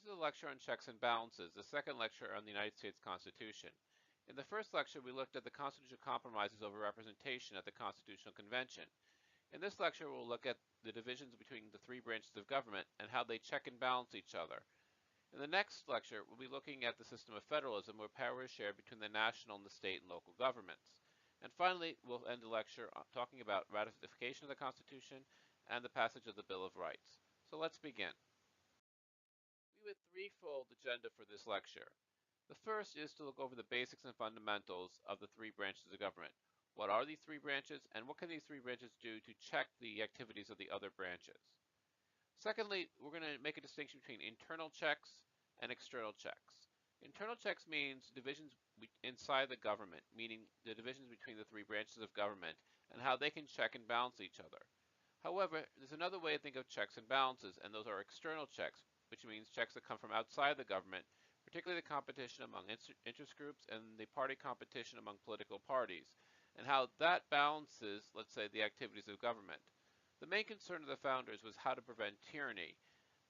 is a lecture on checks and balances, the second lecture on the United States Constitution. In the first lecture, we looked at the constitutional compromises over representation at the Constitutional Convention. In this lecture, we'll look at the divisions between the three branches of government and how they check and balance each other. In the next lecture, we'll be looking at the system of federalism where power is shared between the national and the state and local governments. And finally, we'll end the lecture talking about ratification of the Constitution and the passage of the Bill of Rights. So let's begin. We have a threefold agenda for this lecture. The first is to look over the basics and fundamentals of the three branches of government. What are these three branches, and what can these three branches do to check the activities of the other branches? Secondly, we're going to make a distinction between internal checks and external checks. Internal checks means divisions inside the government, meaning the divisions between the three branches of government and how they can check and balance each other. However, there's another way to think of checks and balances, and those are external checks, which means checks that come from outside the government, particularly the competition among interest groups and the party competition among political parties, and how that balances, let's say, the activities of government. The main concern of the founders was how to prevent tyranny,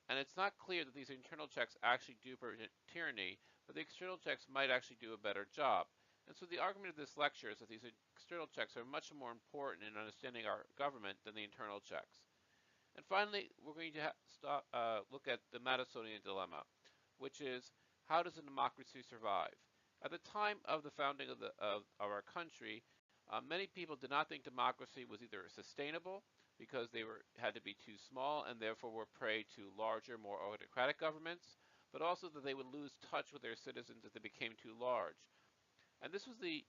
and it's not clear that these internal checks actually do prevent tyranny, but the external checks might actually do a better job. And so the argument of this lecture is that these external checks are much more important in understanding our government than the internal checks. And finally, we're going to look at the Madisonian dilemma, which is how does a democracy survive? At the time of the founding of our country, many people did not think democracy was either sustainable because they had to be too small and therefore were prey to larger, more autocratic governments, but also that they would lose touch with their citizens if they became too large. And this was the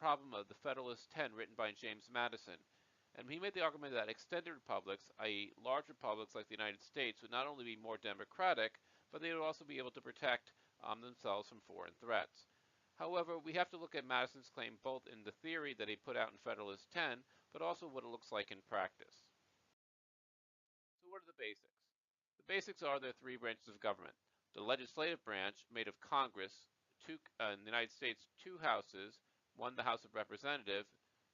problem of the Federalist 10 written by James Madison. And he made the argument that extended republics, i.e. large republics like the United States, would not only be more democratic, but they would also be able to protect themselves from foreign threats. However, we have to look at Madison's claim both in the theory that he put out in Federalist 10, but also what it looks like in practice. So what are the basics? The basics are there are three branches of government. The legislative branch, made of Congress, in the United States, two houses, one the House of Representatives,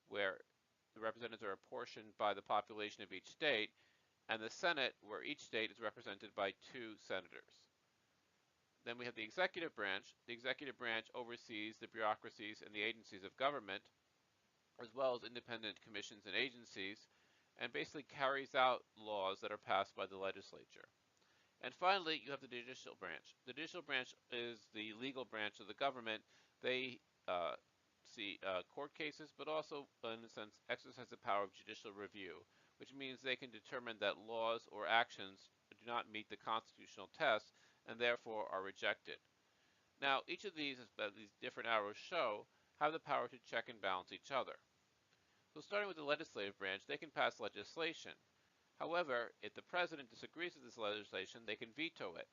where the representatives are apportioned by the population of each state, and the Senate, where each state is represented by two senators. Then we have the executive branch. The executive branch oversees the bureaucracies and the agencies of government, as well as independent commissions and agencies, and basically carries out laws that are passed by the legislature. And finally, you have the judicial branch. The judicial branch is the legal branch of the government. They see court cases, but also, in a sense, exercise the power of judicial review, which means they can determine that laws or actions do not meet the constitutional test and therefore are rejected. Now, each of these, as these different arrows show, have the power to check and balance each other. So starting with the legislative branch, they can pass legislation. However, if the president disagrees with this legislation, they can veto it,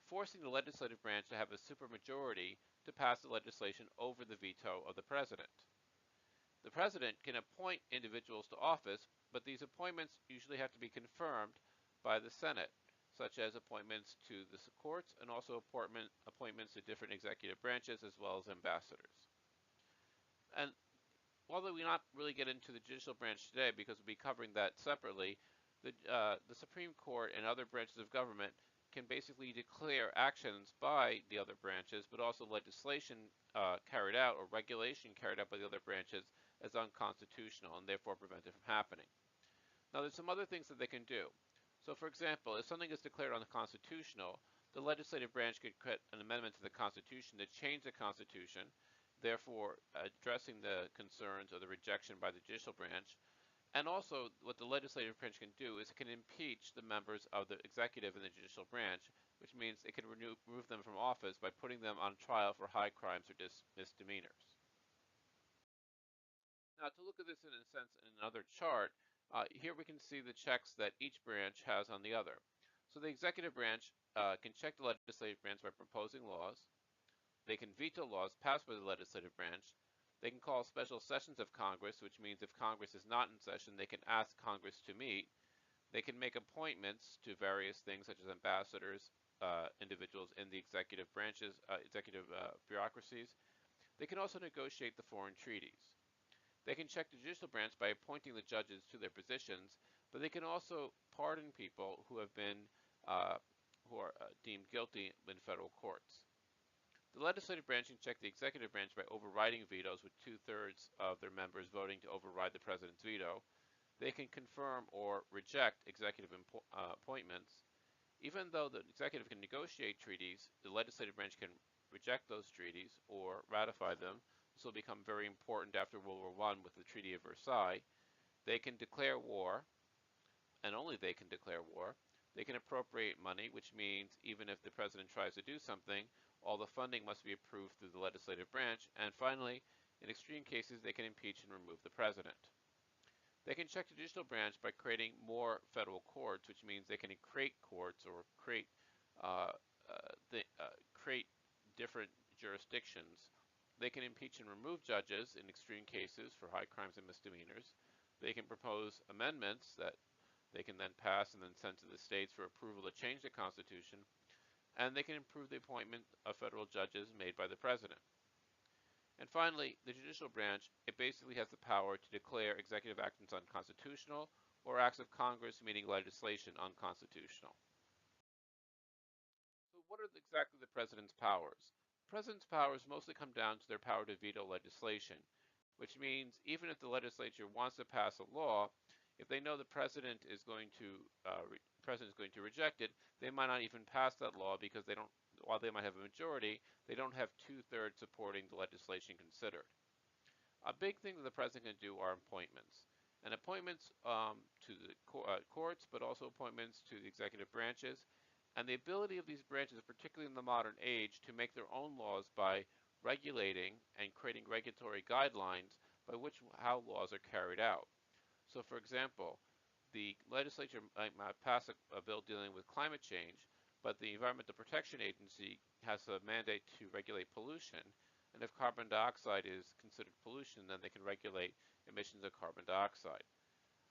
forcing the legislative branch to have a supermajority to pass the legislation over the veto of the president. The president can appoint individuals to office, but these appointments usually have to be confirmed by the Senate, such as appointments to the courts and also appointments to different executive branches as well as ambassadors. And although we not really get into the judicial branch today because we'll be covering that separately, the Supreme Court and other branches of government can basically declare actions by the other branches, but also legislation carried out or regulation carried out by the other branches as unconstitutional and therefore prevent it from happening. Now there's some other things that they can do. So for example, if something is declared unconstitutional, the legislative branch could create an amendment to the Constitution to change the Constitution, therefore addressing the concerns or the rejection by the judicial branch. And also, what the legislative branch can do is it can impeach the members of the executive and the judicial branch, which means it can remove them from office by putting them on trial for high crimes or misdemeanors. Now, to look at this in a sense in another chart, here we can see the checks that each branch has on the other. So the executive branch can check the legislative branch by proposing laws. They can veto laws passed by the legislative branch. They can call special sessions of Congress, which means if Congress is not in session, they can ask Congress to meet. They can make appointments to various things such as ambassadors, individuals in the executive branches, bureaucracies. They can also negotiate the foreign treaties. They can check the judicial branch by appointing the judges to their positions, but they can also pardon people who have been deemed guilty in federal courts. The legislative branch can check the executive branch by overriding vetoes with 2/3 of their members voting to override the president's veto. They can confirm or reject executive appointments. Even though the executive can negotiate treaties, the legislative branch can reject those treaties or ratify them. This will become very important after World War I with the Treaty of Versailles. They can declare war, and only they can declare war. They can appropriate money, which means even if the president tries to do something, all the funding must be approved through the legislative branch. And finally, in extreme cases, they can impeach and remove the president. They can check the judicial branch by creating more federal courts, which means they can create courts or create create different jurisdictions. They can impeach and remove judges in extreme cases for high crimes and misdemeanors. They can propose amendments that they can then pass and then send to the states for approval to change the Constitution. And they can improve the appointment of federal judges made by the president. And finally, the judicial branch, it basically has the power to declare executive actions unconstitutional or acts of Congress, meaning legislation, unconstitutional. So what are exactly the president's powers? The president's powers mostly come down to their power to veto legislation, which means even if the legislature wants to pass a law, if they know the president is going to reject it, they might not even pass that law because they don't. While they might have a majority, they don't have 2/3 supporting the legislation considered. A big thing that the president can do are appointments. And appointments to the courts, but also appointments to the executive branches. And the ability of these branches, particularly in the modern age, to make their own laws by regulating and creating regulatory guidelines by how laws are carried out. So for example, the legislature might pass a bill dealing with climate change, but the Environmental Protection Agency has a mandate to regulate pollution. And if carbon dioxide is considered pollution, then they can regulate emissions of carbon dioxide.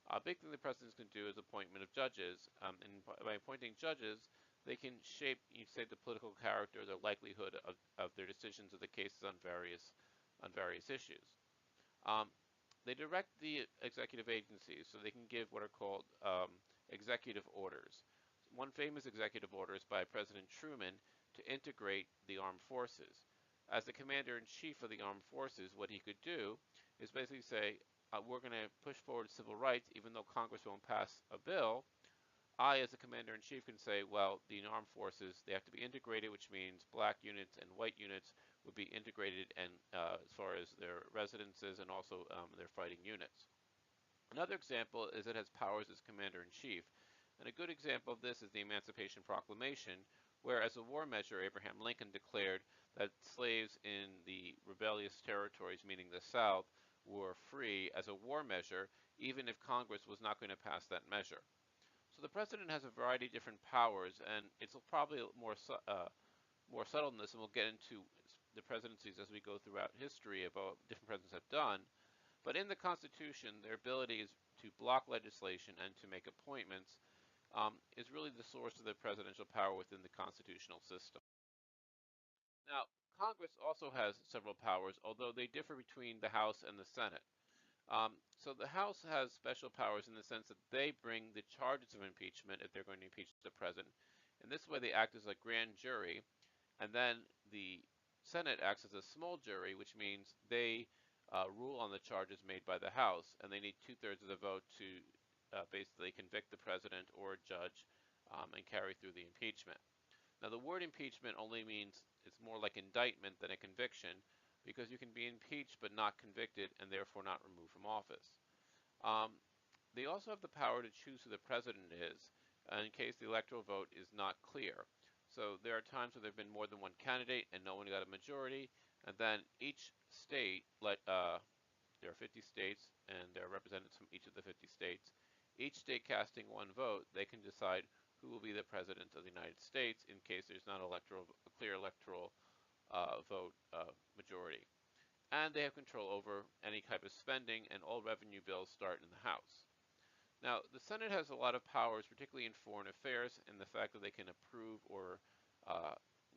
A big thing the president can do is appointment of judges. And by appointing judges, they can shape, the political character, the likelihood of their decisions of the cases on various issues. They direct the executive agencies, so they can give what are called executive orders. One famous executive order is by President Truman to integrate the armed forces. As the commander-in-chief of the armed forces, what he could do is basically say, we're going to push forward civil rights even though Congress won't pass a bill. I, as a commander-in-chief, can say, well, the armed forces, they have to be integrated, which means black units and white units would be integrated and as far as their residences and also their fighting units. Another example is it has powers as commander-in-chief. And a good example of this is the Emancipation Proclamation, where as a war measure, Abraham Lincoln declared that slaves in the rebellious territories, meaning the South, were free as a war measure, even if Congress was not going to pass that measure. So the president has a variety of different powers, and it's probably more subtle than this, and we'll get into the presidencies as we go throughout history about what different presidents have done. But in the Constitution, their ability is to block legislation and to make appointments is really the source of the presidential power within the constitutional system. Now, Congress also has several powers, although they differ between the House and the Senate. So the House has special powers in the sense that they bring the charges of impeachment if they're going to impeach the president. In this way, they act as a grand jury, and then the Senate acts as a small jury, which means they rule on the charges made by the House, and they need 2/3 of the vote to basically convict the president or a judge and carry through the impeachment. Now, the word impeachment only means it's more like indictment than a conviction, because you can be impeached but not convicted and therefore not removed from office. They also have the power to choose who the president is in case the electoral vote is not clear. So there are times where there have been more than one candidate and no one got a majority, and then each state, there are 50 states and there are representatives from each of the 50 states. Each state casting one vote, they can decide who will be the president of the United States in case there's not a clear electoral vote majority. And they have control over any type of spending, and all revenue bills start in the House. Now, the Senate has a lot of powers, particularly in foreign affairs, in the fact that they can approve or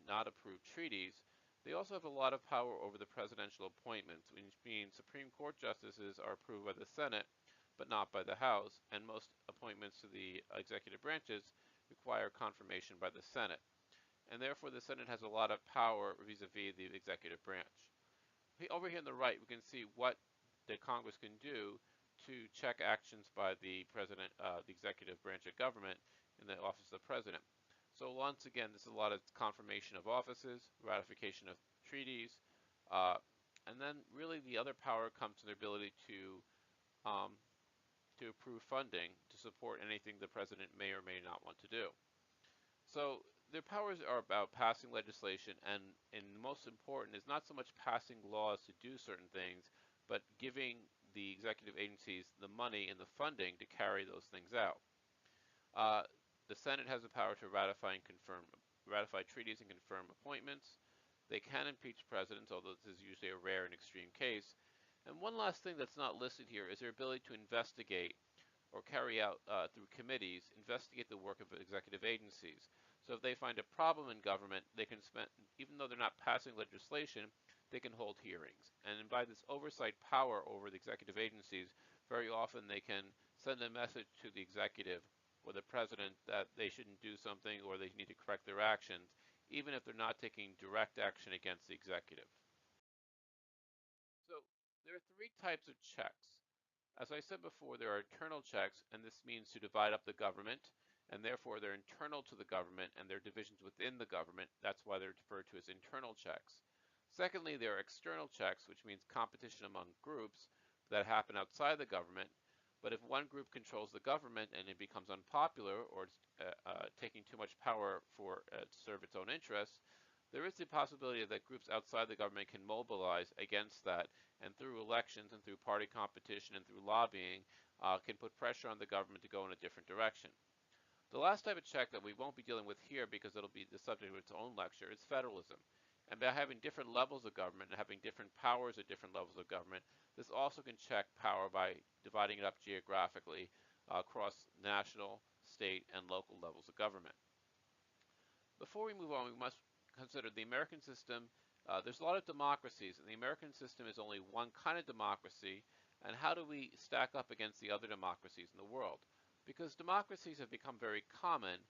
not approve treaties. They also have a lot of power over the presidential appointments, which means Supreme Court justices are approved by the Senate, but not by the House, and most appointments to the executive branches require confirmation by the Senate. and therefore the Senate has a lot of power vis-a-vis the executive branch. Over here on the right, we can see what the Congress can do to check actions by the president, the executive branch of government in the office of the president. So once again, this is a lot of confirmation of offices, ratification of treaties, uh, and then really the other power comes to their ability um, to approve funding to support anything the president may or may not want to do. So their powers are about passing legislation, and most important is not so much passing laws to do certain things, but giving the executive agencies the money and the funding to carry those things out. Uh, the Senate has the power to ratify treaties and confirm appointments. They can impeach presidents, although this is usually a rare and extreme case. And one last thing that's not listed here is their ability to investigate or carry out through committees, investigate the work of executive agencies. So if they find a problem in government, they can spend, even though they're not passing legislation, they can hold hearings. And by this oversight power over the executive agencies, very often they can send a message to the executive or the president that they shouldn't do something or they need to correct their actions, even if they're not taking direct action against the executive. So there are three types of checks. As I said before, there are internal checks, and this means to divide up the government, and therefore they're internal to the government, and they're divisions within the government. That's why they're referred to as internal checks. Secondly, there are external checks, which means competition among groups that happen outside the government. But if one group controls the government and it becomes unpopular or it's taking too much power to serve its own interests, there is the possibility that groups outside the government can mobilize against that, and through elections and through party competition and through lobbying, can put pressure on the government to go in a different direction. The last type of check that we won't be dealing with here because it'll be the subject of its own lecture is federalism. And by having different levels of government and having different powers at different levels of government, this also can check power by dividing it up geographically across national, state, and local levels of government. Before we move on, we must consider the American system. There's a lot of democracies, and the American system is only one kind of democracy. And how do we stack up against the other democracies in the world? Because democracies have become very common,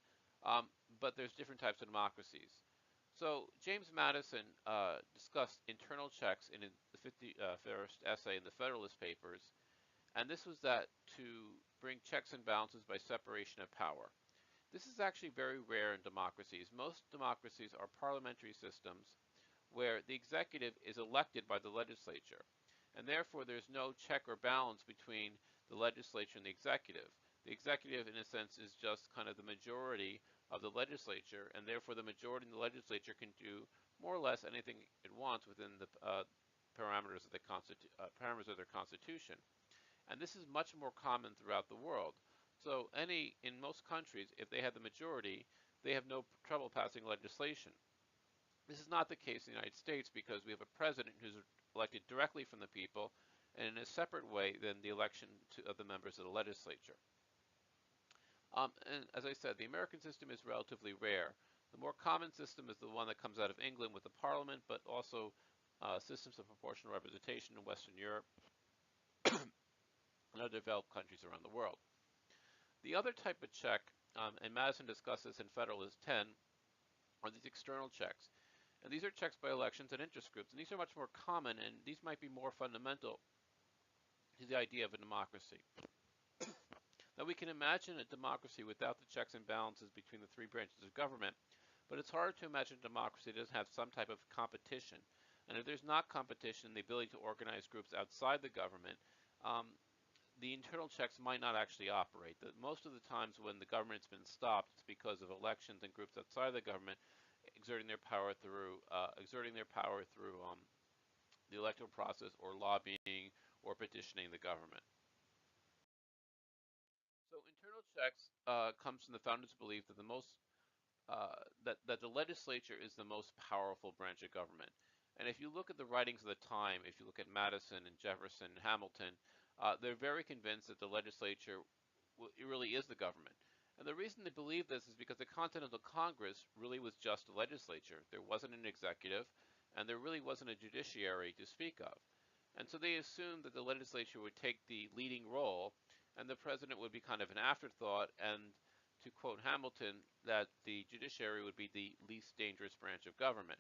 but there's different types of democracies. So James Madison discussed internal checks in the 51st essay in the Federalist Papers, and this was that to bring checks and balances by separation of power. This is actually very rare in democracies. Most democracies are parliamentary systems where the executive is elected by the legislature, and therefore there's no check or balance between the legislature and the executive. The executive, in a sense, is just kind of the majority of the legislature, and therefore the majority in the legislature can do more or less anything it wants within the parameters of their constitution. And this is much more common throughout the world. So in most countries, if they have the majority, they have no trouble passing legislation. This is not the case in the United States because we have a president who's elected directly from the people and in a separate way than the election of the members of the legislature. And as I said, the American system is relatively rare. The more common system is the one that comes out of England with the parliament, but also systems of proportional representation in Western Europe and other developed countries around the world. The other type of check, and Madison discussed this in Federalist 10, are these external checks. And these are checks by elections and interest groups, and these are much more common, and these might be more fundamental to the idea of a democracy. Now, we can imagine a democracy without the checks and balances between the three branches of government, but it's hard to imagine a democracy that doesn't have some type of competition. And if there's not competition, the ability to organize groups outside the government, the internal checks might not actually operate. Most of the times when the government's been stopped, it's because of elections and groups outside the government exerting their power through the electoral process or lobbying or petitioning the government. So internal checks comes from the founders' belief that that the legislature is the most powerful branch of government. And if you look at the writings of the time, if you look at Madison and Jefferson and Hamilton, they're very convinced that the legislature it really is the government. And the reason they believe this is because the Continental Congress really was just a legislature. There wasn't an executive, and there really wasn't a judiciary to speak of. And so they assumed that the legislature would take the leading role, and the president would be kind of an afterthought, and to quote Hamilton, that the judiciary would be the least dangerous branch of government.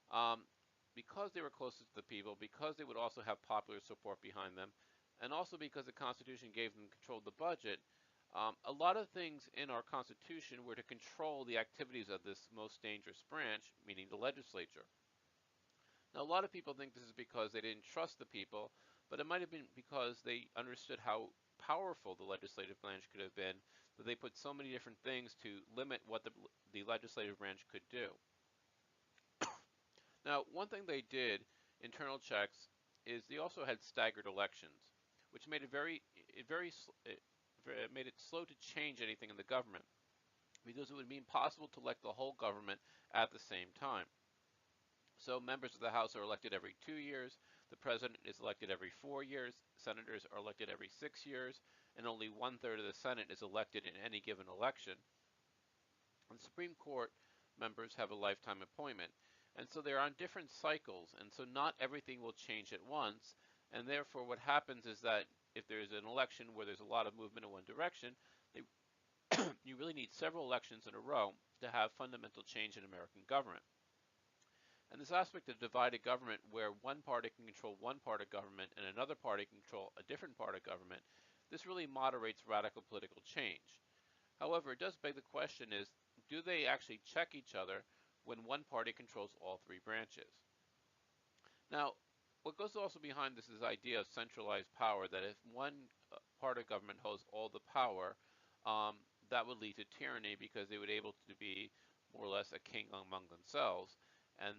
Um, because they were closest to the people, because they would also have popular support behind them, and also because the Constitution gave them control of the budget, a lot of things in our Constitution were to control the activities of this most dangerous branch, meaning the legislature. Now, a lot of people think this is because they didn't trust the people, but it might have been because they understood how powerful the legislative branch could have been, that they put so many different things to limit what the legislative branch could do. Now, one thing they did, internal checks, is they also had staggered elections, which made it made it slow to change anything in the government, because it would be impossible to elect the whole government at the same time. So members of the House are elected every 2 years, the president is elected every 4 years, senators are elected every 6 years, and only 1/3 of the Senate is elected in any given election. And the Supreme Court members have a lifetime appointment. And so they're on different cycles, and so not everything will change at once. And therefore what happens is that if there's an election where there's a lot of movement in one direction, you really need several elections in a row to have fundamental change in American government. And this aspect of divided government, where one party can control one part of government and another party can control a different part of government, this really moderates radical political change. However, it does beg the question is, do they actually check each other when one party controls all three branches? Now, what goes also behind this is the idea of centralized power, that if one part of government holds all the power, that would lead to tyranny, because they would be able to be more or less a king among themselves. And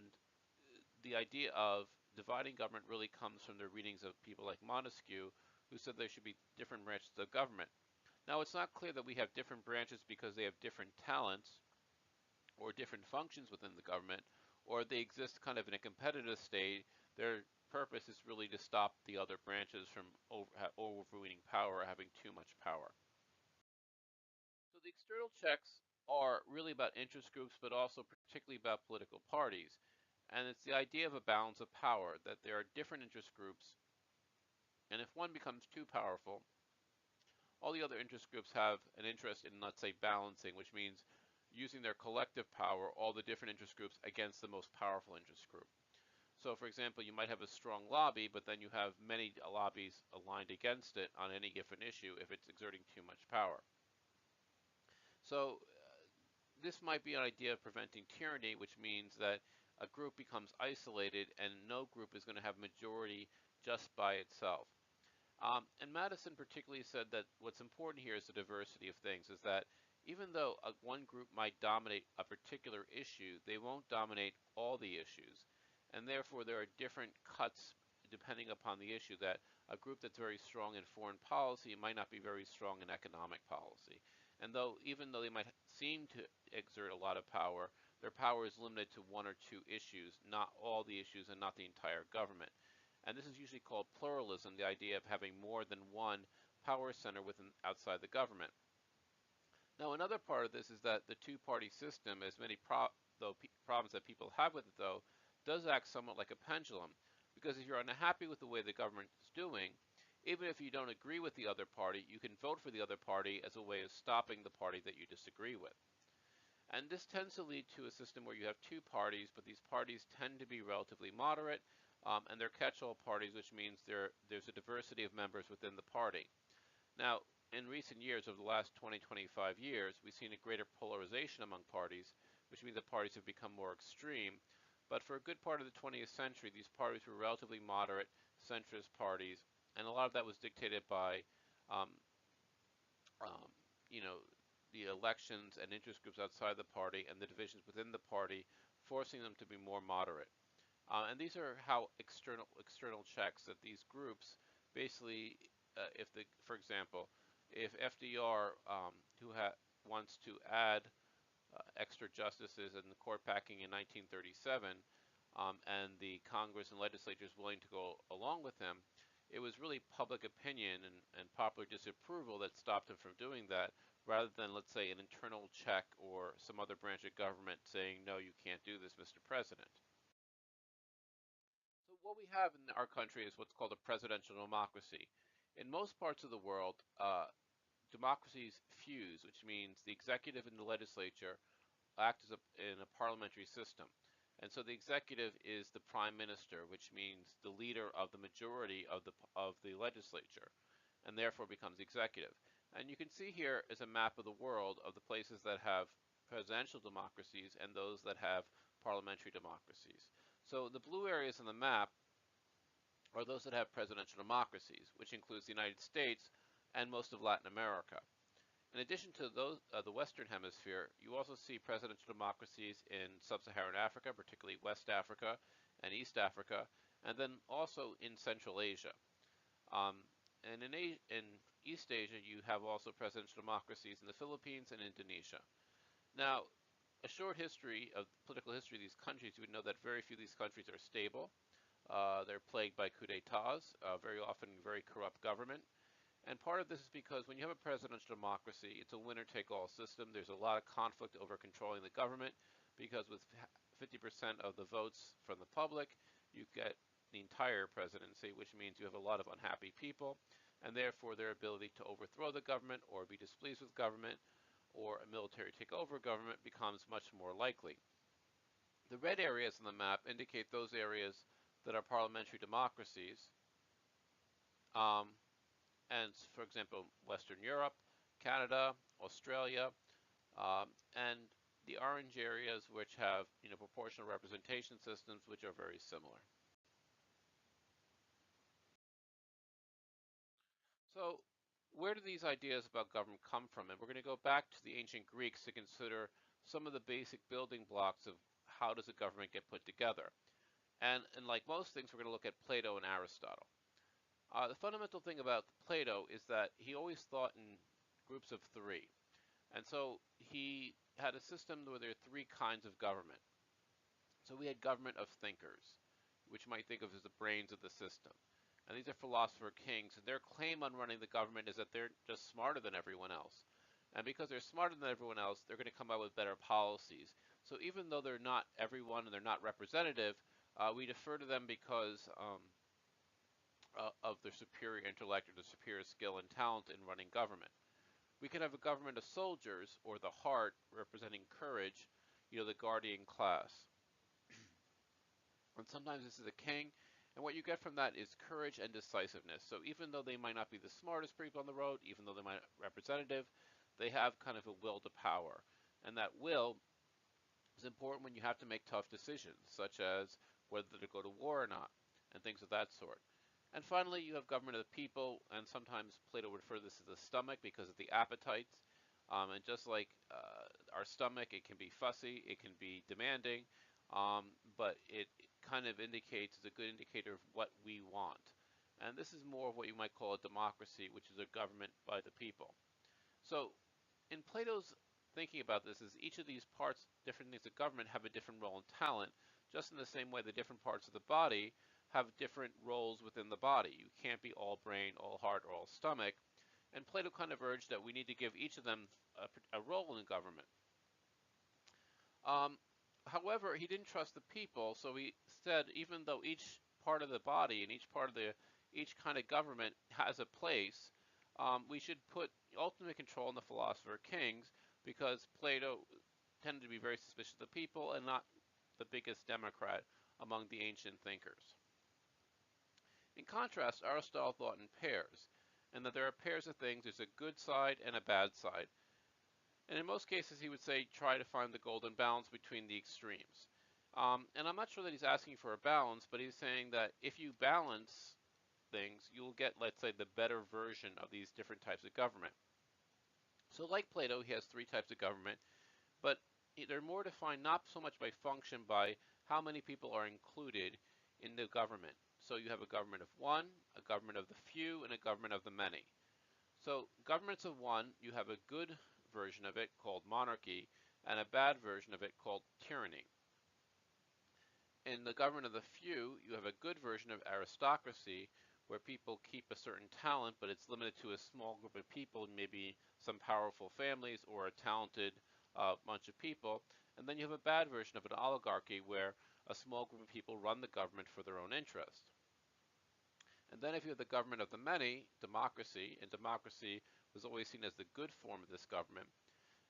the idea of dividing government really comes from the readings of people like Montesquieu, who said there should be different branches of government. Now, it's not clear that we have different branches because they have different talents or different functions within the government, or they exist kind of in a competitive state. Their purpose is really to stop the other branches from overruling power or having too much power. So the external checks are really about interest groups, but also particularly about political parties. And it's the idea of a balance of power, that there are different interest groups, and if one becomes too powerful, all the other interest groups have an interest in, let's say, balancing, which means using their collective power, all the different interest groups, against the most powerful interest group. So, for example, you might have a strong lobby, but then you have many lobbies aligned against it on any given issue if it's exerting too much power. So, this might be an idea of preventing tyranny, which means that a group becomes isolated and no group is going to have majority just by itself. And Madison particularly said that what's important here is the diversity of things, is that even though one group might dominate a particular issue, they won't dominate all the issues. And therefore there are different cuts depending upon the issue, that a group that's very strong in foreign policy might not be very strong in economic policy. And even though they might seem to exert a lot of power, their power is limited to one or two issues, not all the issues and not the entire government. And this is usually called pluralism, the idea of having more than one power center outside the government. Now, another part of this is that the two-party system, as many problems that people have with it, though, does act somewhat like a pendulum. Because if you're unhappy with the way the government is doing, even if you don't agree with the other party, you can vote for the other party as a way of stopping the party that you disagree with. And this tends to lead to a system where you have two parties, but these parties tend to be relatively moderate, and they're catch-all parties, which means there's a diversity of members within the party. Now, in recent years, over the last 20-25 years, we've seen a greater polarization among parties, which means that parties have become more extreme. But for a good part of the 20th century, these parties were relatively moderate, centrist parties, and a lot of that was dictated by, um, um, you know, the elections and interest groups outside the party and the divisions within the party, forcing them to be more moderate. And these are how external checks, that these groups basically, for example, if FDR, wants to add extra justices in the court packing in 1937, and the Congress and legislature is willing to go along with him, it was really public opinion and popular disapproval that stopped him from doing that, rather than, let's say, an internal check or some other branch of government saying, no, you can't do this, Mr. President. So what we have in our country is what's called a presidential democracy. In most parts of the world, democracies fuse, which means the executive and the legislature act in a parliamentary system. And so the executive is the prime minister, which means the leader of the majority of the legislature, and therefore becomes executive. And you can see here is a map of the world of the places that have presidential democracies and those that have parliamentary democracies. So the blue areas on the map are those that have presidential democracies, which includes the United States and most of Latin America. In addition to those, the Western Hemisphere, you also see presidential democracies in sub-Saharan Africa, particularly West Africa and East Africa, and then also in Central Asia. And in East Asia, you have also presidential democracies in the Philippines and Indonesia. Now, a short history of political history of these countries, you would know that very few of these countries are stable. They're plagued by coups d'etats, very often very corrupt government. And part of this is because when you have a presidential democracy, it's a winner-take-all system. There's a lot of conflict over controlling the government because with 50% of the votes from the public, you get the entire presidency, which means you have a lot of unhappy people, and therefore their ability to overthrow the government or be displeased with government or a military takeover government becomes much more likely. The red areas on the map indicate those areas that are parliamentary democracies. And for example, Western Europe, Canada, Australia, and the orange areas which have proportional representation systems which are very similar. So where do these ideas about government come from? And we're going to go back to the ancient Greeks to consider some of the basic building blocks of how does a government get put together. And like most things, we're going to look at Plato and Aristotle. The fundamental thing about Plato is that he always thought in groups of three. And so he had a system where there are three kinds of government. So we had government of thinkers, which you might think of as the brains of the system. And these are philosopher kings, and their claim on running the government is that they're just smarter than everyone else. And because they're smarter than everyone else, they're going to come up with better policies. So even though they're not everyone and they're not representative, we defer to them because of their superior intellect or their superior skill and talent in running government. We can have a government of soldiers, or the heart, representing courage, the guardian class. And sometimes this is a king, and what you get from that is courage and decisiveness. So even though they might not be the smartest people on the road, even though they might be representative, they have kind of a will to power. And that will is important when you have to make tough decisions, such as whether to go to war or not, and things of that sort. And finally, you have government of the people, and sometimes Plato would refer to this as the stomach because of the appetites. And just like our stomach, it can be fussy, it can be demanding, but it kind of indicates, is a good indicator of what we want. And this is more of what you might call a democracy, which is a government by the people. So in Plato's thinking about this is each of these parts, different things of government, have a different role and talent, just in the same way the different parts of the body have different roles within the body. You can't be all brain, all heart, or all stomach. And Plato kind of urged that we need to give each of them a role in government. However, he didn't trust the people, so he said even though each part of the body and each kind of government has a place, we should put ultimate control in the philosopher kings, because Plato tended to be very suspicious of the people and not the biggest democrat among the ancient thinkers. In contrast, Aristotle thought in pairs, and that there are pairs of things. There's a good side and a bad side. And in most cases, he would say, try to find the golden balance between the extremes. And I'm not sure that he's asking for a balance, but he's saying that if you balance things, you'll get, let's say, the better version of these different types of government. So like Plato, he has three types of government, but they're more defined not so much by function, by how many people are included in the government. So you have a government of one, a government of the few, and a government of the many. So governments of one, you have a good version of it called monarchy, and a bad version of it called tyranny. In the government of the few, you have a good version of aristocracy, where people keep a certain talent, but it's limited to a small group of people, maybe some powerful families or a talented bunch of people. And then you have a bad version of an oligarchy, where a small group of people run the government for their own interest. And then if you have the government of the many, democracy, in democracy was always seen as the good form of this government.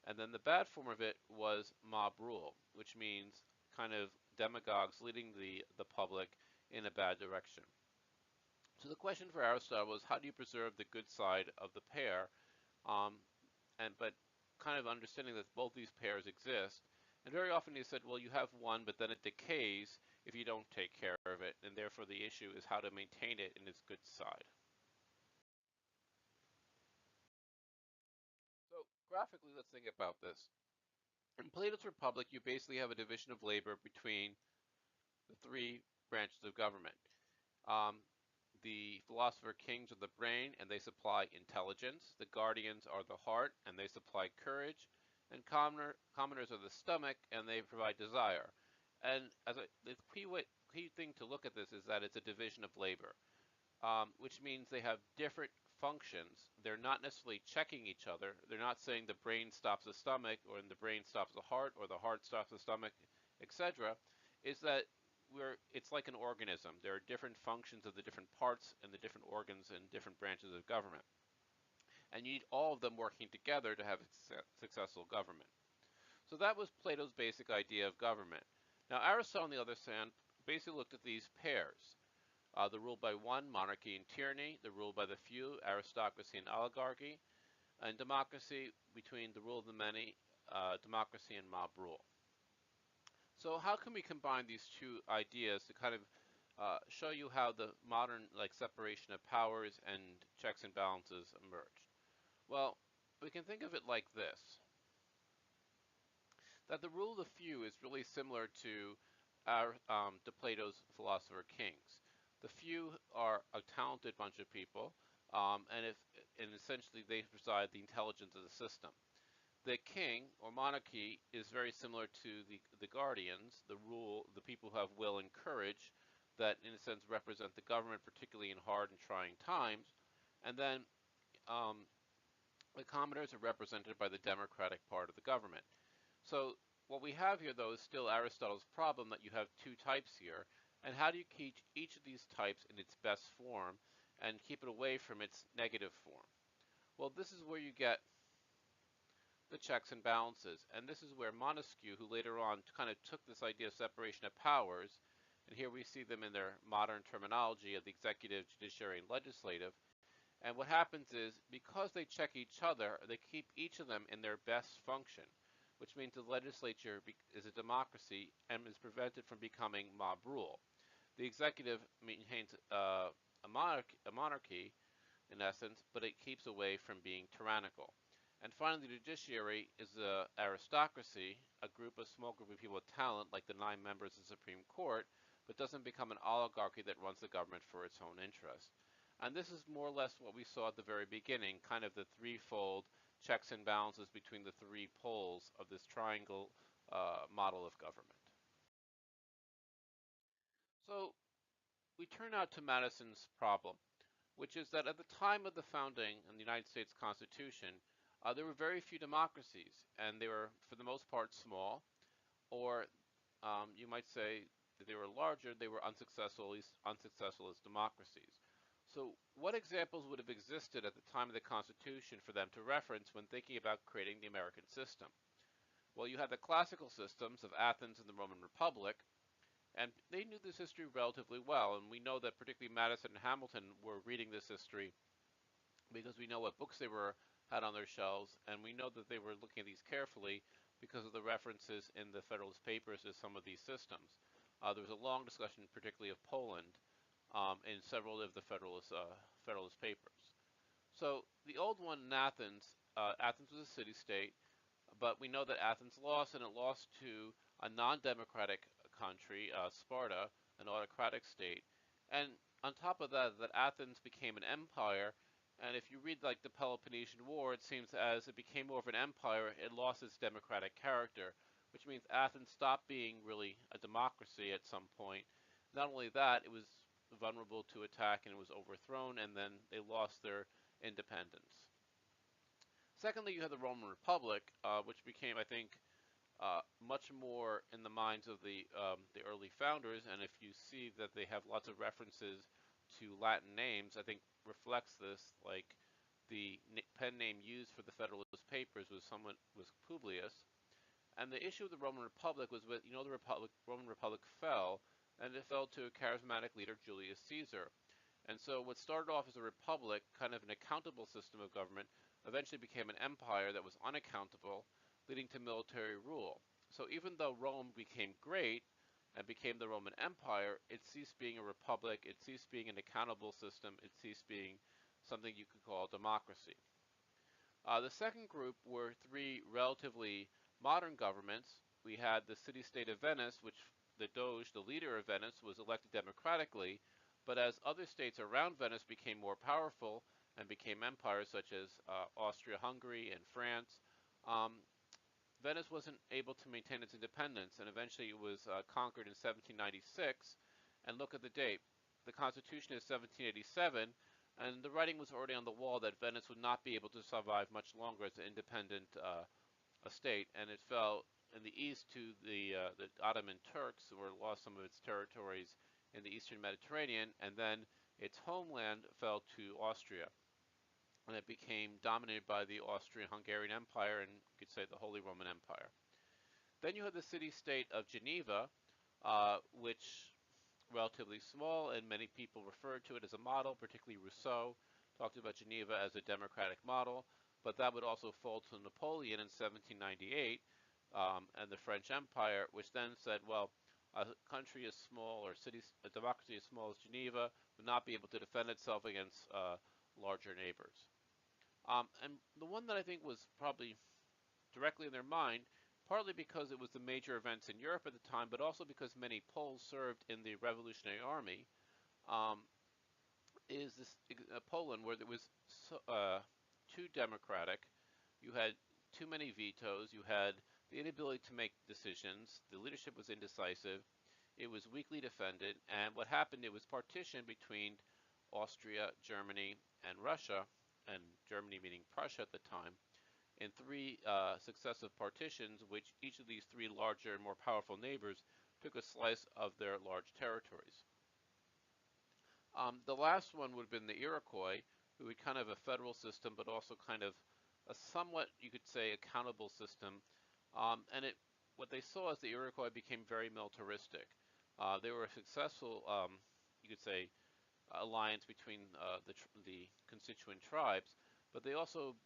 And then the bad form of it was mob rule, which means kind of demagogues leading the public in a bad direction. So the question for Aristotle was, how do you preserve the good side of the pair, um, but kind of understanding that both these pairs exist. And very often he said, well, you have one, but then it decays if you don't take care of it, and therefore the issue is how to maintain it in its good side. So graphically, let's think about this. In Plato's Republic, you basically have a division of labor between the three branches of government. Um, the philosopher kings are the brain, and they supply intelligence. The guardians are the heart, and they supply courage. And commoners are the stomach, and they provide desire. And the key thing to look at this is that it's a division of labor, which means they have different functions. They're not necessarily checking each other. They're not saying the brain stops the stomach, or the brain stops the heart, or the heart stops the stomach, etc. Is that it's like an organism. There are different functions of the different parts and the different organs and different branches of government. And you need all of them working together to have a successful government. So that was Plato's basic idea of government. Now Aristotle, on the other hand, basically looked at these pairs. The rule by one, monarchy and tyranny, the rule by the few, aristocracy and oligarchy, and democracy between the rule of the many, democracy and mob rule. So how can we combine these two ideas to kind of show you how the modern separation of powers and checks and balances emerged? Well, we can think of it like this, that the rule of the few is really similar to Plato's philosopher kings. The few are a talented bunch of people, and essentially they preside the intelligence of the system. The king or monarchy is very similar to the guardians, the people who have will and courage that in a sense represent the government, particularly in hard and trying times. And then the commoners are represented by the democratic part of the government. So what we have here, though, is still Aristotle's problem that you have two types here. And how do you keep each of these types in its best form and keep it away from its negative form? Well, this is where you get the checks and balances. And this is where Montesquieu, who later on kind of took this idea of separation of powers, and here we see them in their modern terminology of the executive, judiciary, and legislative. And what happens is, because they check each other, they keep each of them in their best function, which means the legislature is a democracy and is prevented from becoming mob rule. The executive maintains a monarchy, in essence, but it keeps away from being tyrannical. And finally, the judiciary is an aristocracy, a small group of people with talent, like the 9 members of the Supreme Court, but doesn't become an oligarchy that runs the government for its own interest. And this is more or less what we saw at the very beginning, kind of the threefold checks and balances between the 3 poles of this triangle model of government. So we turn now to Madison's problem, which is that at the time of the founding of the United States Constitution, there were very few democracies, and they were, for the most part, small, or you might say that they were larger, they were unsuccessful as democracies. So what examples would have existed at the time of the Constitution for them to reference when thinking about creating the American system? Well, you had the classical systems of Athens and the Roman Republic, and they knew this history relatively well, and we know that particularly Madison and Hamilton were reading this history because we know what books they had on their shelves, and we know that they were looking at these carefully because of the references in the Federalist Papers to some of these systems. There was a long discussion, particularly of Poland, in several of the Federalist Papers. So the old one in Athens, Athens was a city-state, but we know that Athens lost, and it lost to a non-democratic country, Sparta, an autocratic state. And on top of that, that Athens became an empire, and if you read the Peloponnesian War, it seems as it became more of an empire, it lost its democratic character, which means Athens stopped being really a democracy at some point. Not only that, it was vulnerable to attack and it was overthrown, and then they lost their independence. Secondly, you have the Roman Republic, which became, I think, much more in the minds of the early founders, and if you see that they have lots of references to Latin names, I think reflects this, like the pen name used for the Federalist Papers was Publius. And the issue of the Roman Republic was with, the Roman Republic fell, and it fell to a charismatic leader, Julius Caesar. And so what started off as a republic, kind of an accountable system of government, eventually became an empire that was unaccountable, leading to military rule. So even though Rome became great and became the Roman Empire, it ceased being a republic, it ceased being an accountable system, it ceased being something you could call democracy. The second group were three relatively modern governments. We had the city-state of Venice, which the Doge, the leader of Venice, was elected democratically, but as other states around Venice became more powerful and became empires such as Austria-Hungary and France, Venice wasn't able to maintain its independence, and eventually it was conquered in 1796. And look at the date. The Constitution is 1787, and the writing was already on the wall that Venice would not be able to survive much longer as an independent state, and it fell in the east to the Ottoman Turks, who lost some of its territories in the eastern Mediterranean, and then its homeland fell to Austria, and it became dominated by the Austrian-Hungarian Empire, and you could say the Holy Roman Empire. Then you had the city-state of Geneva, which relatively small, and many people referred to it as a model, particularly Rousseau talked about Geneva as a democratic model, but that would also fall to Napoleon in 1798 and the French Empire, which then said, well, a country as small, or a democracy as small as Geneva would not be able to defend itself against larger neighbors. And the one that I think was probably directly in their mind, partly because it was the major events in Europe at the time, but also because many Poles served in the Revolutionary Army, is this Poland, where it was too democratic. You had too many vetoes. You had the inability to make decisions. The leadership was indecisive. It was weakly defended. And what happened, it was partitioned between Austria, Germany, and Russia, and Germany meaning Prussia at the time, in three successive partitions, which each of these three larger and more powerful neighbors took a slice of their large territories. The last one would have been the Iroquois, who had kind of a federal system, but also kind of a somewhat, you could say, accountable system. And what they saw as the Iroquois became very militaristic. They were a successful, you could say, alliance between the constituent tribes, but they also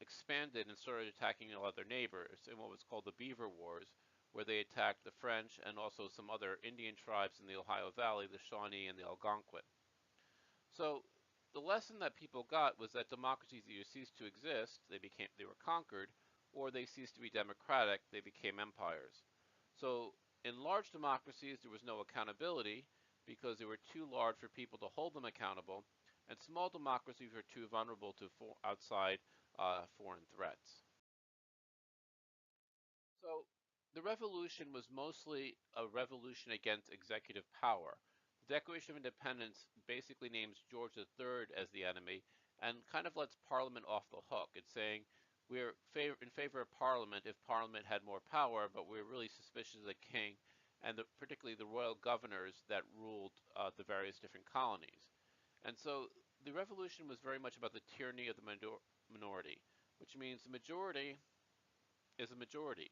expanded and started attacking a lot of their neighbors in what was called the Beaver Wars, where they attacked the French and also some other Indian tribes in the Ohio Valley, the Shawnee and the Algonquin. So the lesson that people got was that democracies either ceased to exist, they were conquered, or they ceased to be democratic, they became empires. So in large democracies, there was no accountability because they were too large for people to hold them accountable, and small democracies were too vulnerable to outside foreign threats. So the revolution was mostly a revolution against executive power. The Declaration of Independence basically names George III as the enemy and kind of lets Parliament off the hook. It's saying we're in favor of Parliament if Parliament had more power, but we're really suspicious of the king and particularly the royal governors that ruled the various different colonies. And so the revolution was very much about the tyranny of the minority, which means the majority is a majority.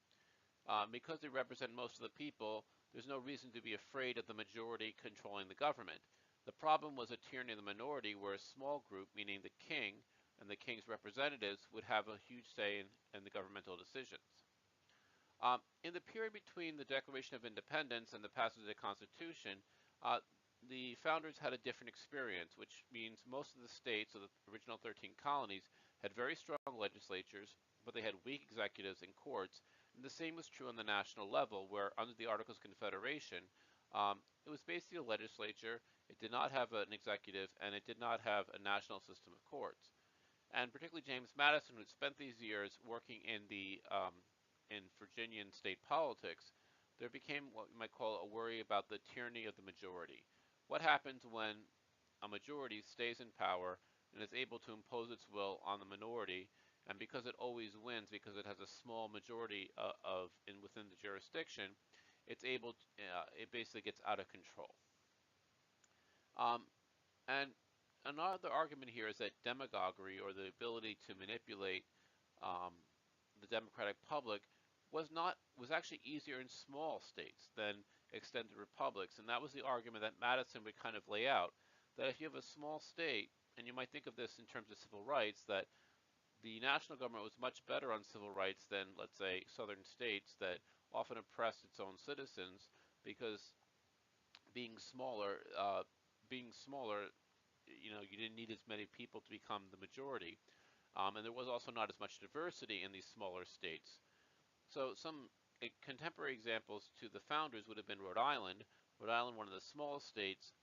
Because they represent most of the people, there's no reason to be afraid of the majority controlling the government. The problem was a tyranny of the minority where a small group, meaning the king and the king's representatives, would have a huge say in the governmental decisions. In the period between the Declaration of Independence and the passage of the Constitution, the founders had a different experience, which means most of the states, of the original 13 colonies, had very strong legislatures, but they had weak executives and courts. And the same was true on the national level, where under the Articles of Confederation, it was basically a legislature, it did not have an executive, and it did not have a national system of courts. And particularly James Madison, who had spent these years working in Virginian state politics, there became what you might call a worry about the tyranny of the majority. What happens when a majority stays in power and is able to impose its will on the minority, and because it always wins, because it has a small majority within the jurisdiction, it basically gets out of control. And another argument here is that demagoguery, or the ability to manipulate um, the democratic public, was actually easier in small states than extended republics, and that was the argument that Madison would kind of lay out. That if you have a small state, and you might think of this in terms of civil rights, that the national government was much better on civil rights than, let's say, southern states that often oppressed its own citizens, because being smaller, uh, being smaller, you didn't need as many people to become the majority, and there was also not as much diversity in these smaller states. So some contemporary examples to the founders would have been Rhode Island. Rhode Island, one of the smallest states.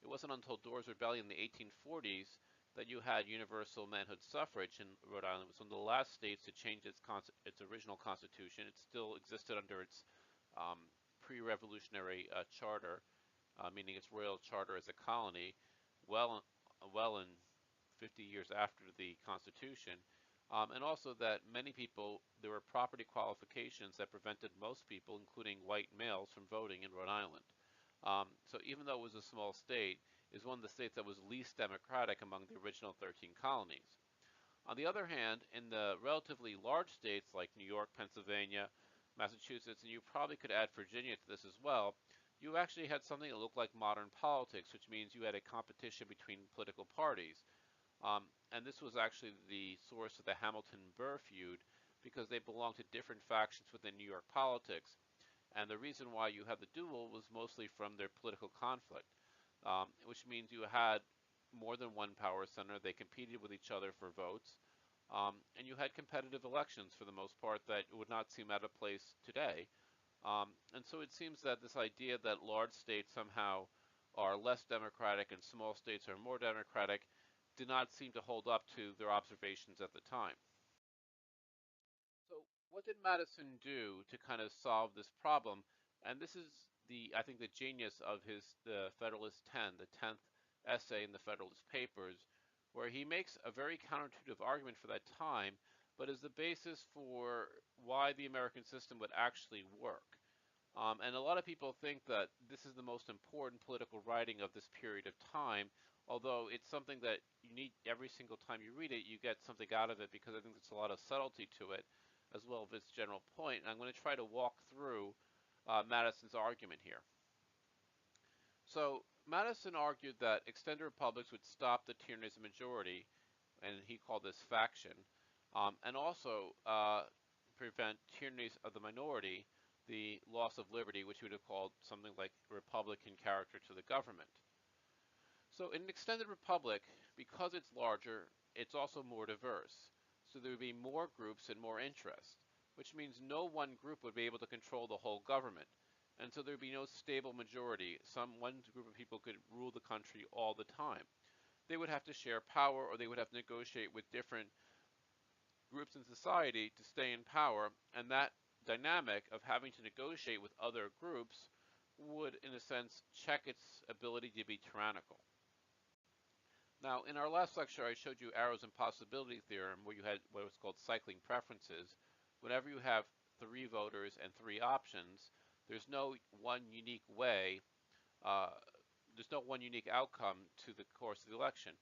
It wasn't until Dore's Rebellion in the 1840s that you had universal manhood suffrage in Rhode Island. It was one of the last states to change its original constitution. It still existed under its um, pre-revolutionary charter, meaning its royal charter as a colony, well, well in 50 years after the Constitution, and also that many people, there were property qualifications that prevented most people, including white males, from voting in Rhode Island. So even though it was a small state, it was one of the states that was least democratic among the original 13 colonies. On the other hand, in the relatively large states like New York, Pennsylvania, Massachusetts, and you probably could add Virginia to this as well, you actually had something that looked like modern politics, which means you had a competition between political parties. And this was actually the source of the Hamilton-Burr feud, because they belonged to different factions within New York politics. And the reason why you had the duel was mostly from their political conflict, which means you had more than one power center. They competed with each other for votes. And you had competitive elections for the most part that would not seem out of place today. And so it seems that this idea that large states somehow are less democratic and small states are more democratic did not seem to hold up to their observations at the time. So what did Madison do to kind of solve this problem? And this is I think, the genius of the Federalist 10, the 10th essay in the Federalist Papers, where he makes a very counterintuitive argument for that time, but is the basis for why the American system would actually work. And a lot of people think that this is the most important political writing of this period of time, although it's something that you need every single time you read it, you get something out of it, because I think there's a lot of subtlety to it, as well as its general point. And I'm going to try to walk through Madison's argument here. So Madison argued that extended republics would stop the tyrannies of majority, and he called this faction, and also prevent tyrannies of the minority, the loss of liberty, which he would have called something like republican character to the government. So in an extended republic, because it's larger, it's also more diverse. So there would be more groups and more interests, which means no one group would be able to control the whole government. And so there would be no stable majority. One group of people could rule the country all the time. They would have to share power, or they would have to negotiate with different groups in society to stay in power, and that dynamic of having to negotiate with other groups would, in a sense, check its ability to be tyrannical. Now, in our last lecture, I showed you Arrow's impossibility theorem, where you had what was called cycling preferences. Whenever you have three voters and three options, there's no one unique way, uh, there's no one unique outcome to the course of the election.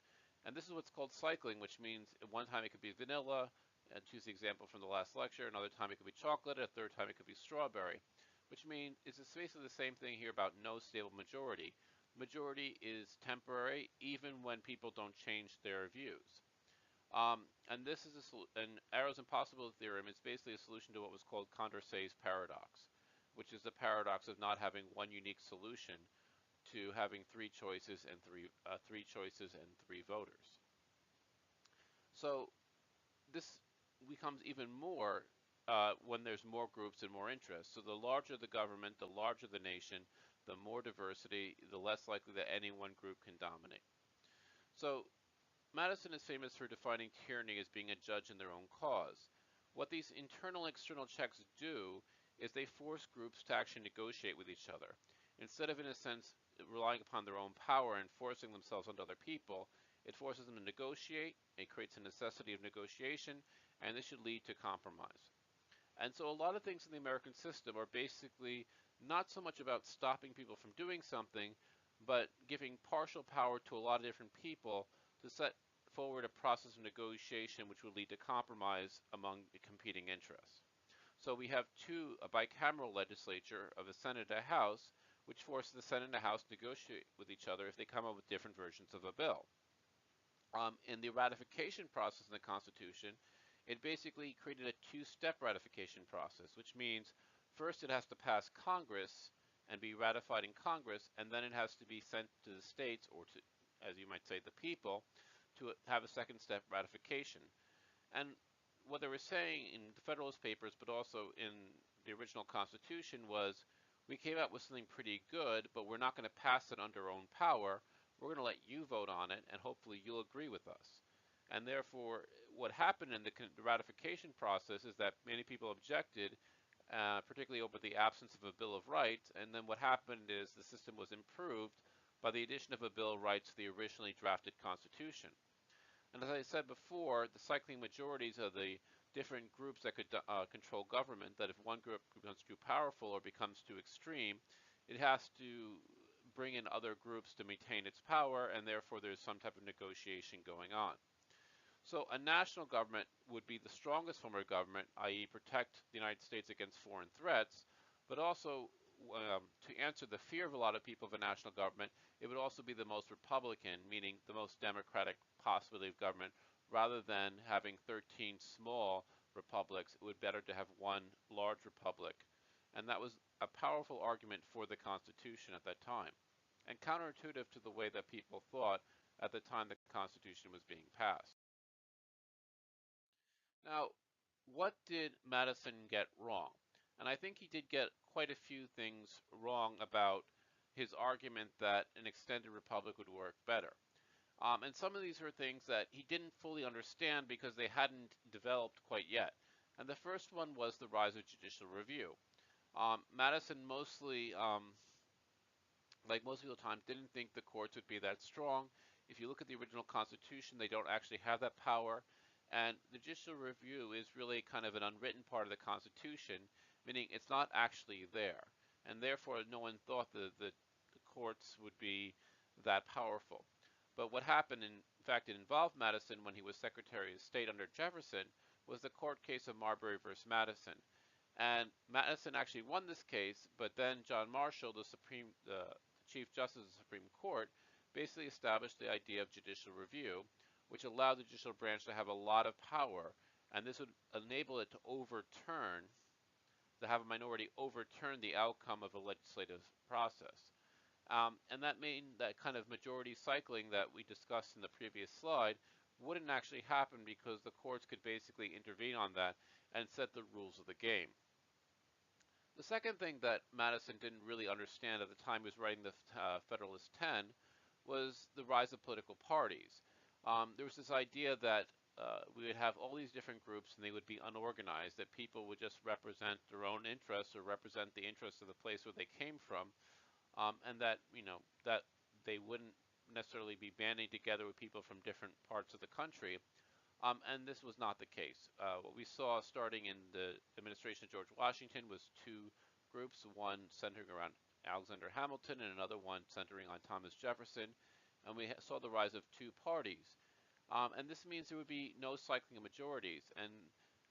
And this is what's called cycling, which means at one time it could be vanilla, and choose the example from the last lecture. Another time it could be chocolate. A third time it could be strawberry, which means it's basically the same thing here about no stable majority. Majority is temporary, even when people don't change their views. And this is an Arrow's impossibility theorem is basically a solution to what was called Condorcet's paradox, which is the paradox of not having one unique solution to having three choices and three voters. So this becomes even more when there's more groups and more interests. So the larger the government, the larger the nation, the more diversity, the less likely that any one group can dominate. So Madison is famous for defining tyranny as being a judge in their own cause. What these internal and external checks do is they force groups to actually negotiate with each other. Instead of, in a sense, relying upon their own power and forcing themselves onto other people, it forces them to negotiate. It creates a necessity of negotiation, and this should lead to compromise. And so a lot of things in the American system are basically not so much about stopping people from doing something, but giving partial power to a lot of different people to set forward a process of negotiation which would lead to compromise among the competing interests. So we have a bicameral legislature of a Senate and a House, which forces the Senate and the House to negotiate with each other if they come up with different versions of a bill. In the ratification process in the Constitution, it basically created a two-step ratification process, which means first it has to pass Congress and be ratified in Congress, and then it has to be sent to the states, or to, as you might say, the people, to have a second step ratification. And what they were saying in the Federalist Papers, but also in the original Constitution, was we came up with something pretty good, but we're not going to pass it under our own power. We're going to let you vote on it, and hopefully you'll agree with us. And therefore, what happened in the ratification process is that many people objected, particularly over the absence of a Bill of Rights. And then what happened is the system was improved by the addition of a Bill of Rights to the originally drafted Constitution. And as I said before, the cycling majorities are the different groups that could control government, that if one group becomes too powerful or becomes too extreme, it has to bring in other groups to maintain its power, and therefore there's some type of negotiation going on. So a national government would be the strongest form of government, i.e. protect the United States against foreign threats, but also to answer the fear of a lot of people of a national government, it would also be the most Republican, meaning the most democratic possibility of government, rather than having 13 small republics. It would be better to have one large republic. And that was a powerful argument for the Constitution at that time, and counterintuitive to the way that people thought at the time the Constitution was being passed. Now, what did Madison get wrong? And I think he did get quite a few things wrong about his argument that an extended republic would work better. And some of these are things that he didn't fully understand because they hadn't developed quite yet. And the first one was the rise of judicial review. Madison mostly, like most people at the time, didn't think the courts would be that strong. If you look at the original Constitution, they don't actually have that power. And the judicial review is really kind of an unwritten part of the Constitution, meaning it's not actually there. And therefore, no one thought the courts would be that powerful. But what happened, in fact, it involved Madison when he was Secretary of State under Jefferson, was the court case of Marbury versus Madison. And Madison actually won this case, but then John Marshall, the Chief Justice of the Supreme Court, basically established the idea of judicial review, which allowed the judicial branch to have a lot of power, and this would enable it to have a minority overturn the outcome of a legislative process. And that meant that kind of majority cycling that we discussed in the previous slide wouldn't actually happen because the courts could basically intervene on that and set the rules of the game. The second thing that Madison didn't really understand at the time he was writing the Federalist 10 was the rise of political parties. There was this idea that we would have all these different groups and they would be unorganized, that people would just represent their own interests or represent the interests of the place where they came from, and that, that they wouldn't necessarily be banding together with people from different parts of the country. And this was not the case. What we saw starting in the administration of George Washington was two groups, one centering around Alexander Hamilton and another one centering on Thomas Jefferson, and we saw the rise of two parties. And this means there would be no cycling of majorities, and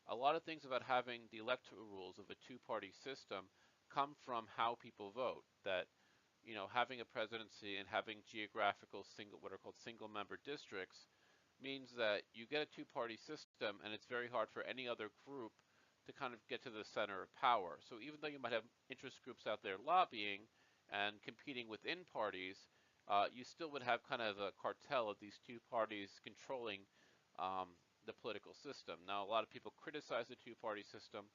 a lot of things about having the electoral rules of a two-party system come from how people vote, that having a presidency and having geographical what are called single-member districts means that you get a two-party system, and it's very hard for any other group to kind of get to the center of power. So even though you might have interest groups out there lobbying and competing within parties, you still would have kind of a cartel of these two parties controlling the political system. Now, a lot of people criticize the two-party system,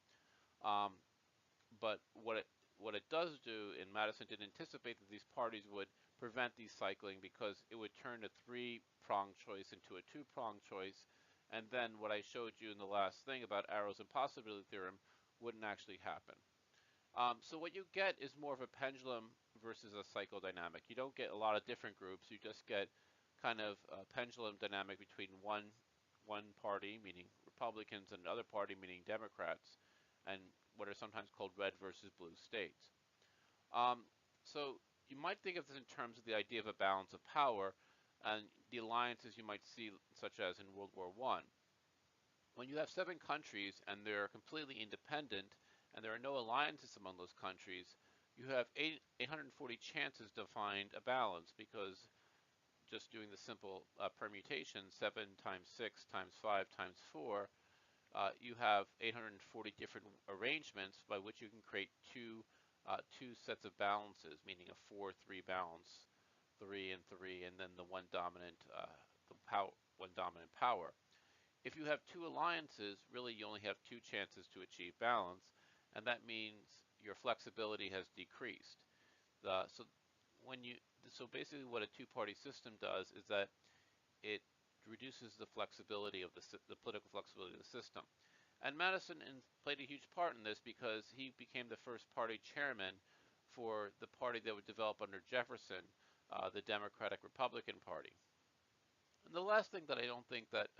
but what it does do, and Madison didn't anticipate that these parties would prevent these cycling because it would turn a three-pronged choice into a two-pronged choice, and then what I showed you in the last thing about Arrow's impossibility theorem wouldn't actually happen. So what you get is more of a pendulum versus a cycle dynamic. You don't get a lot of different groups. You just get kind of a pendulum dynamic between one party, meaning Republicans, and another party, meaning Democrats, and what are sometimes called red versus blue states. So you might think of this in terms of the idea of a balance of power, and the alliances you might see, such as in World War I. When you have 7 countries and they're completely independent and there are no alliances among those countries, you have 840 chances to find a balance, because just doing the simple permutation, 7 times 6 times 5 times 4, you have 840 different arrangements by which you can create two sets of balances, meaning a 4-3 balance, 3 and 3, and then the one dominant power. If you have 2 alliances, really you only have 2 chances to achieve balance, and that means your flexibility has decreased. So basically what a two-party system does is that it reduces the flexibility of the political flexibility of the system. And Madison played a huge part in this, because he became the first party chairman for the party that would develop under Jefferson, the Democratic Republican Party. And the last thing that I don't think that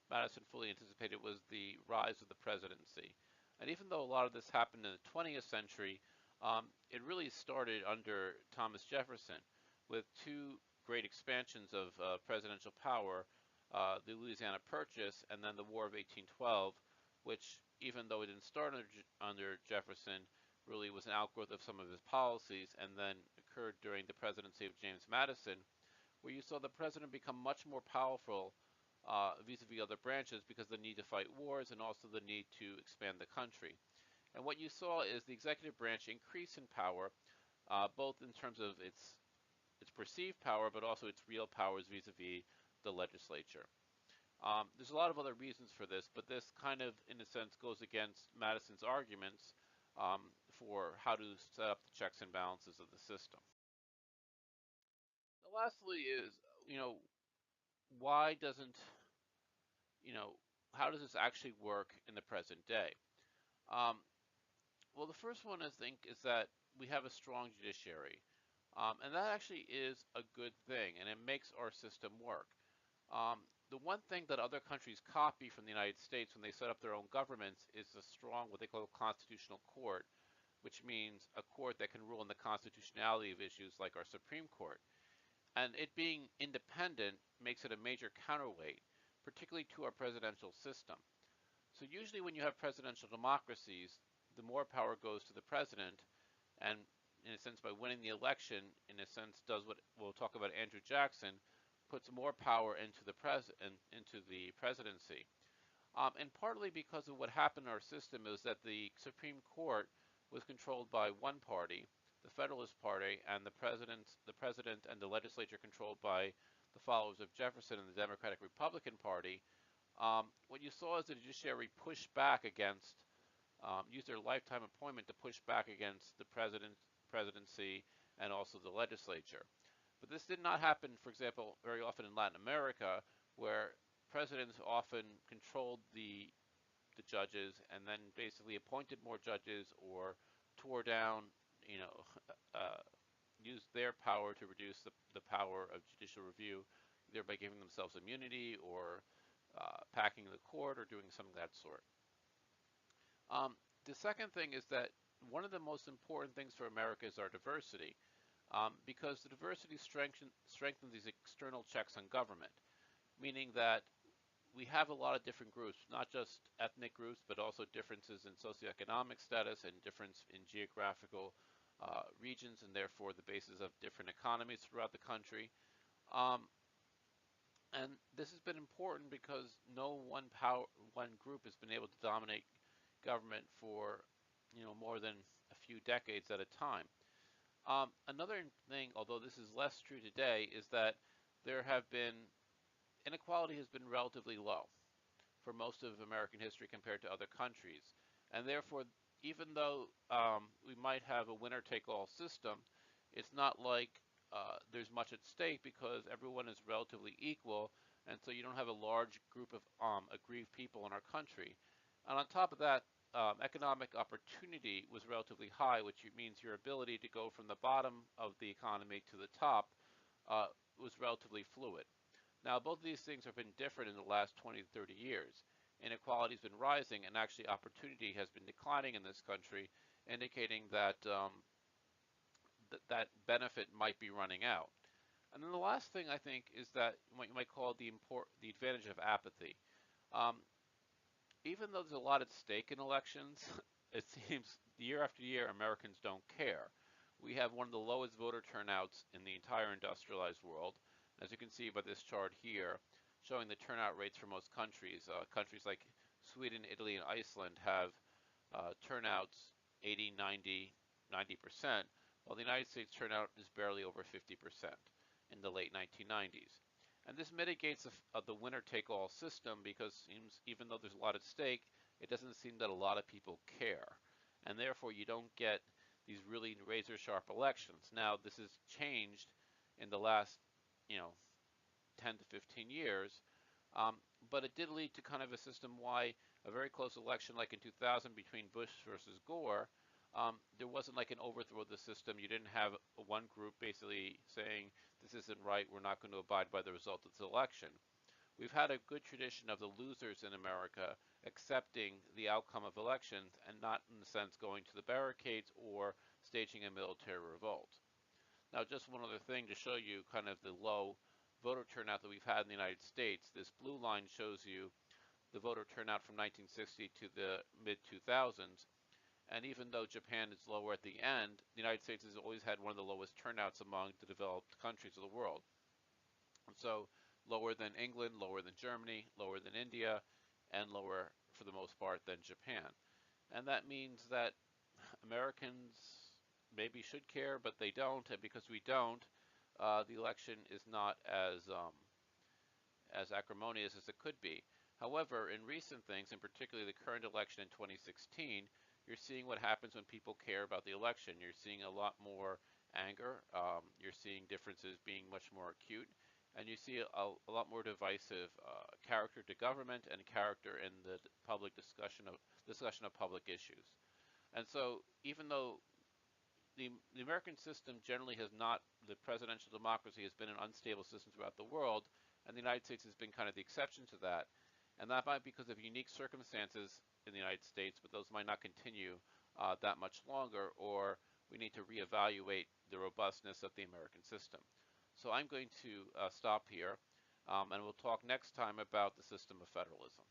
Madison fully anticipated was the rise of the presidency. And even though a lot of this happened in the 20th century, it really started under Thomas Jefferson, with 2 great expansions of presidential power, the Louisiana Purchase and then the War of 1812, which, even though it didn't start under Jefferson, really was an outgrowth of some of his policies, and then occurred during the presidency of James Madison, where you saw the president become much more powerful vis-a-vis other branches, because of the need to fight wars and also the need to expand the country. And what you saw is the executive branch increase in power, both in terms of its perceived power, but also its real powers vis-a-vis the legislature. There's a lot of other reasons for this, but this kind of, in a sense, goes against Madison's arguments for how to set up the checks and balances of the system. Now, lastly is, why doesn't, how does this actually work in the present day? Um, well, the first one, I think, is that we have a strong judiciary. And that actually is a good thing, and it makes our system work. The one thing that other countries copy from the United States when they set up their own governments is a strong, what they call, constitutional court, which means a court that can rule on the constitutionality of issues like our Supreme Court. And it being independent makes it a major counterweight, particularly to our presidential system. So usually when you have presidential democracies, the more power goes to the president, and in a sense, by winning the election, in a sense, does what we'll talk about Andrew Jackson, puts more power into the presidency. And partly because of what happened in our system is that the Supreme Court was controlled by one party, the Federalist Party, and the president and the legislature controlled by the followers of Jefferson and the Democratic Republican Party. What you saw is the judiciary push back against, use their lifetime appointment to push back against the presidency and also the legislature. But this did not happen, for example, very often in Latin America, where presidents often controlled the judges and then basically appointed more judges, or tore down, uh, used their power to reduce the power of judicial review, either by giving themselves immunity or packing the court or doing something of that sort. The second thing is that one of the most important things for America is our diversity, because the diversity strengthens these external checks on government, meaning that we have a lot of different groups, not just ethnic groups, but also differences in socioeconomic status and difference in geographical regions, and therefore the basis of different economies throughout the country. And this has been important because no one group has been able to dominate government for more than a few decades at a time. Another thing, although this is less true today, is that inequality has been relatively low for most of American history compared to other countries. And therefore, even though we might have a winner-take-all system, it's not like there's much at stake, because everyone is relatively equal, and so you don't have a large group of aggrieved people in our country. And on top of that, economic opportunity was relatively high, which means your ability to go from the bottom of the economy to the top was relatively fluid. Now, both of these things have been different in the last 20 to 30 years. Inequality has been rising, and actually opportunity has been declining in this country, indicating that that benefit might be running out. And then the last thing I think is that what you might call the advantage of apathy. Um, Even though there's a lot at stake in elections, it seems year after year Americans don't care. We have one of the lowest voter turnouts in the entire industrialized world. As you can see by this chart here, showing the turnout rates for most countries. Countries like Sweden, Italy, and Iceland have turnouts 80, 90%, while the United States turnout is barely over 50% in the late 1990s. And this mitigates the winner-take-all system because even though there's a lot at stake, it doesn't seem that a lot of people care. And therefore, you don't get these really razor-sharp elections. Now, this has changed in the last, you know, 10 to 15 years, but it did lead to kind of a system why a very close election like in 2000 between Bush versus Gore, there wasn't like an overthrow of the system. You didn't have one group basically saying, this isn't right, we're not going to abide by the result of this election. We've had a good tradition of the losers in America accepting the outcome of elections and not, in a sense, going to the barricades or staging a military revolt. Now, just one other thing to show you kind of the low voter turnout that we've had in the United States. This blue line shows you the voter turnout from 1960 to the mid-2000s. And even though Japan is lower at the end, the United States has always had one of the lowest turnouts among the developed countries of the world. And so lower than England, lower than Germany, lower than India, and lower, for the most part, than Japan. And that means that Americans maybe should care, but they don't. And because we don't, the election is not as acrimonious as it could be. However, in recent things, and particularly the current election in 2016, you're seeing what happens when people care about the election. You're seeing a lot more anger. You're seeing differences being much more acute. And you see a lot more divisive character to government and character in the public discussion of public issues. And so even though the American system generally has not, the presidential democracy has been an unstable system throughout the world, and the United States has been kind of the exception to that. And that might be because of unique circumstances in the United States, but those might not continue that much longer, or we need to reevaluate the robustness of the American system. So I'm going to stop here, and we'll talk next time about the system of federalism.